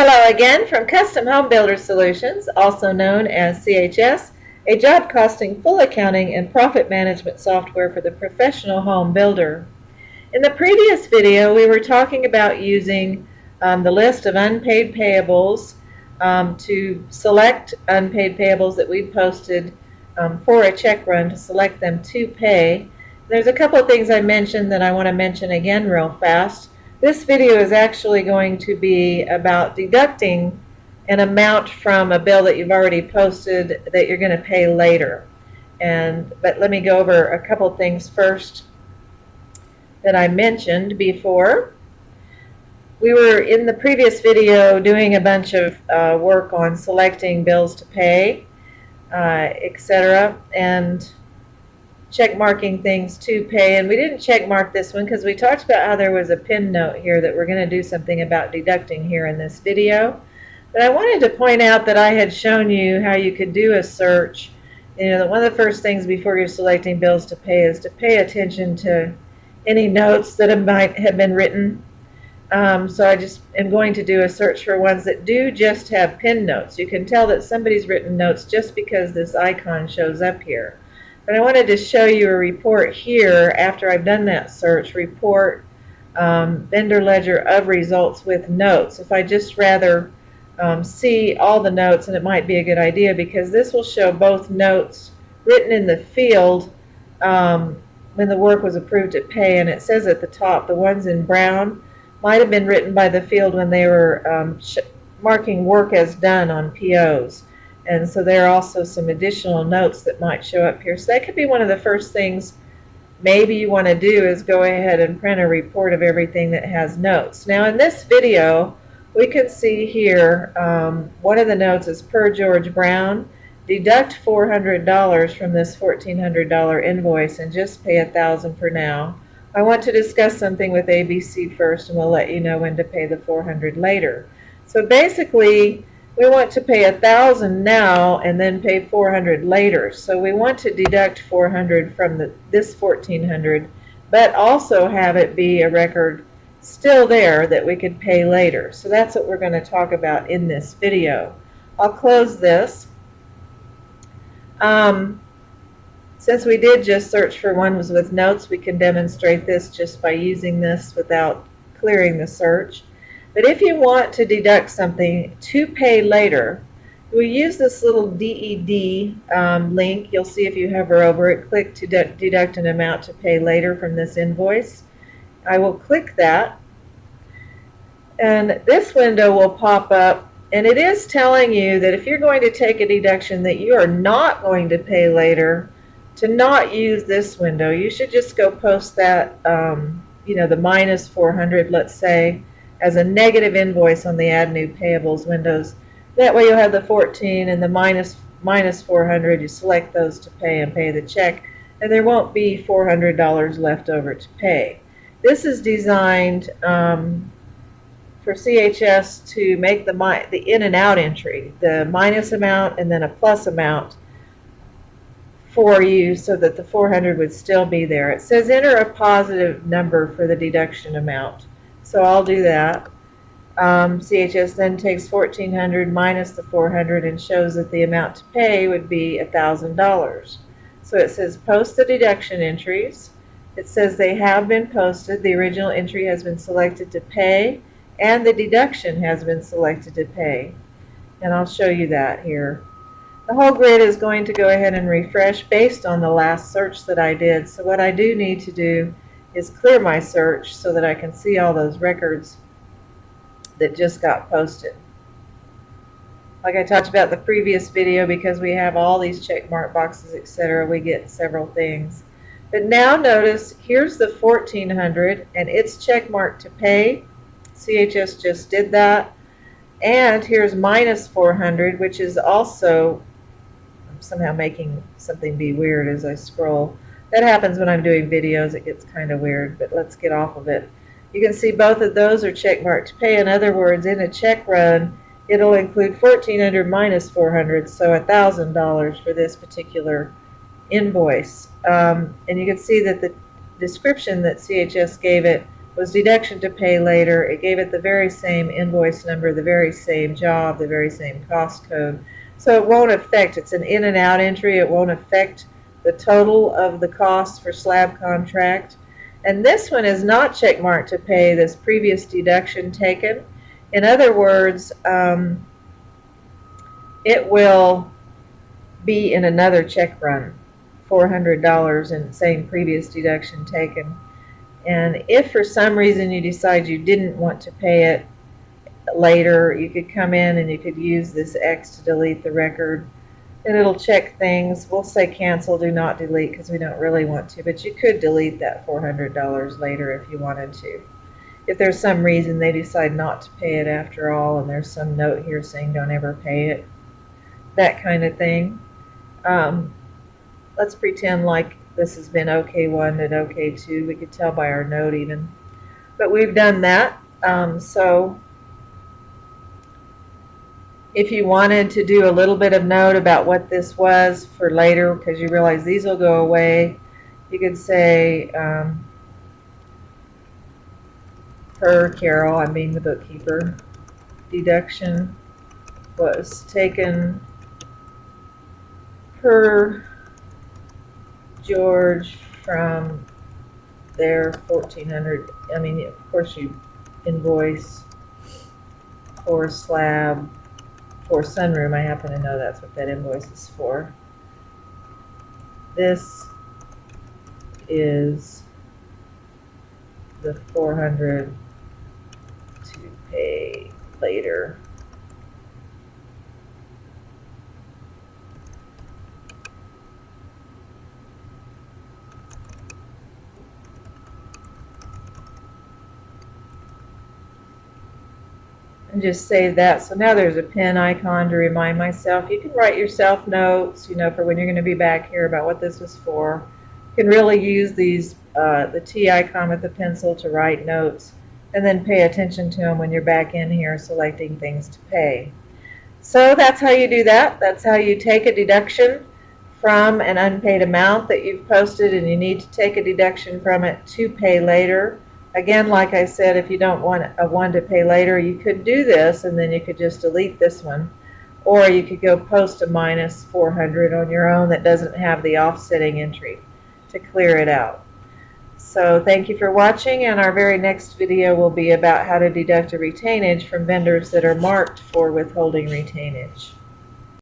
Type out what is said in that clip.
Hello again from Custom Home Builder Solutions, also known as CHS, a job costing, full accounting, and profit management software for the professional home builder. In the previous video, we were talking about using the list of unpaid payables to select unpaid payables that we posted for a check run to select them to pay. There's a couple of things I mentioned that I want to mention again real fast. This video is actually going to be about deducting an amount from a bill that you've already posted that you're going to pay later. But let me go over a couple things first that I mentioned before. We were in the previous video doing a bunch of work on selecting bills to pay, etc., and check marking things to pay. And we didn't check mark this one because we talked about how there was a pin note here that we're going to do something about deducting here in this video. But I wanted to point out that I had shown you how you could do a search. You know, that one of the first things before you're selecting bills to pay is to pay attention to any notes that might have been written. So I just am going to do a search for ones that do just have pin notes. You can tell that somebody's written notes just because this icon shows up here. But I wanted to show you a report here after I've done that search. Report vendor ledger of results with notes. If I just rather see all the notes, and it might be a good idea because this will show both notes written in the field when the work was approved at pay, and it says at the top the ones in brown might have been written by the field when they were marking work as done on POs. And so there are also some additional notes that might show up here. So that could be one of the first things maybe you want to do is go ahead and print a report of everything that has notes. Now in this video, we can see here one of the notes is per George Brown, deduct $400 from this $1,400 invoice and just pay $1,000 for now. I want to discuss something with ABC first, and we'll let you know when to pay the $400 later. So basically, we want to pay $1,000 now and then pay $400 later. So we want to deduct $400 from this $1,400, but also have it be a record still there that we could pay later. So that's what we're going to talk about in this video. I'll close this. Since we did just search for ones with notes, we can demonstrate this just by using this without clearing the search. But if you want to deduct something to pay later, we use this little DED link. You'll see if you hover over it, click to deduct an amount to pay later from this invoice. I will click that, and this window will pop up, and it is telling you that if you're going to take a deduction that you are not going to pay later, to not use this window. You should just go post that, the minus $400, let's say, as a negative invoice on the Add New Payables windows. That way you'll have the 14 and the minus $400. You select those to pay and pay the check, and there won't be $400 left over to pay. This is designed for CHS to make the in and out entry, the minus amount and then a plus amount for you so that the 400 would still be there. It says enter a positive number for the deduction amount. So I'll do that. CHS then takes $1,400 minus the 400 and shows that the amount to pay would be $1,000. So it says post the deduction entries. It says they have been posted. The original entry has been selected to pay, and the deduction has been selected to pay. And I'll show you that here. The whole grid is going to go ahead and refresh based on the last search that I did. So what I do need to do is clear my search so that I can see all those records that just got posted. Like I talked about in the previous video, because we have all these check mark boxes, etc., we get several things. But now notice, here's the $1,400, and it's check marked to pay. CHS just did that. And here's minus $400, which is also somehow making something be weird as I scroll. That happens when I'm doing videos. It gets kind of weird, but let's get off of it. You can see both of those are check marked to pay. In other words, in a check run, it'll include $1,400 minus $400, so $1,000 for this particular invoice. And you can see that the description that CHS gave it was deduction to pay later. It gave it the very same invoice number, the very same job, the very same cost code. So it won't affect, it's an in and out entry, it won't affect the total of the cost for slab contract. And this one is not checkmarked to pay this previous deduction taken. In other words, it will be in another check run, $400 and same previous deduction taken. And if for some reason you decide you didn't want to pay it later, you could come in and you could use this X to delete the record, and it'll check things. We'll say cancel, do not delete, because we don't really want to, but you could delete that $400 later if you wanted to. If there's some reason they decide not to pay it after all, and there's some note here saying don't ever pay it, that kind of thing. Let's pretend like this has been OK1 and OK2. We could tell by our note even. But we've done that. So if you wanted to do a little bit of note about what this was for later, because you realize these will go away, you could say, per Carol, I mean the bookkeeper, deduction was taken per George from their 1,400. I mean, of course, you invoice for slab for sunroom. I happen to know that's what that invoice is for. This is the 400 to pay later. And just save that. So now there's a pen icon to remind myself. You can write yourself notes, for when you're going to be back here about what this was for. You can really use these, the T icon with the pencil to write notes, and then pay attention to them when you're back in here selecting things to pay. So that's how you do that. That's how you take a deduction from an unpaid amount that you've posted, and you need to take a deduction from it to pay later. Again, like I said, if you don't want a one to pay later, you could do this, and then you could just delete this one. Or you could go post a minus 400 on your own that doesn't have the offsetting entry to clear it out. So thank you for watching, and our very next video will be about how to deduct a retainage from vendors that are marked for withholding retainage.